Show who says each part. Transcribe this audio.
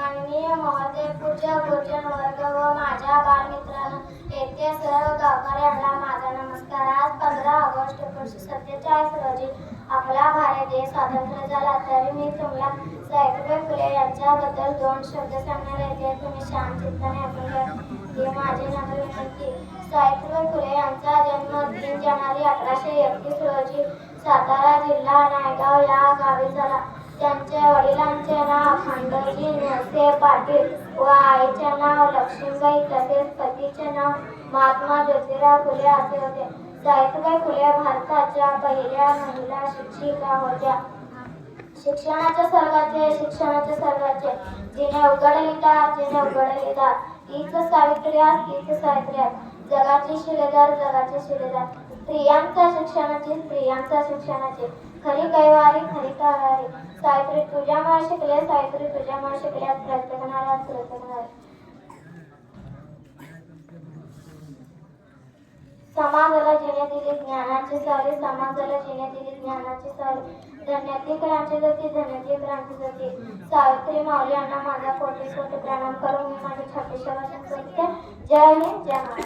Speaker 1: माननीय महोदय, पूज्य गुरुजन वर्ग व माझ्या बालमित्रांनो, येथे सर्व गावकऱ्यांना माझा नमस्कार. आज 15 ऑगस्ट 1947 रोजी आपला भारत देश स्वतंत्र झाला. तरी मी तुम्हाला सावित्रीबाई फुले यांच्याबद्दल 2 शब्द सांगणार आहे. तुम्ही शांतचित्ताने ऐकून घ्या. ही माझी नम्र विनंती. सावित्रीबाई फुले यांचा जन्म 3 जानेवारी 1831 रोजी सातारा जिल्हा नायगाव या गावी झाला. त्यांच्या वडिलांचे नाव खंडोजी नरसे पाटील व आईचे नाव लक्ष्मीबाई तसेच पतीचे नाव महात्मा ज्योतिराव फुले असे होते. सावित्रीबाई फुले भारताच्या पहिल्या महिला शिक्षिका होत्या. शिक्षणाच्या सर्गाचे जिने उघडले दार हीच सावित्री आज जगाची शिलेदार स्त्रियांच्या शिक्षणाची खरी कैवारी सावित्री तुझ्यामुळे शिकले प्रत्येक समाजाला जिने दिली ज्ञानाची सावली धन्यती क्रांती सावित्री माऊली यांना माझा कोटी प्रणाम करून मी माझे छोटेसे वचन करते. जय हिंद, जय महाराष्ट्र.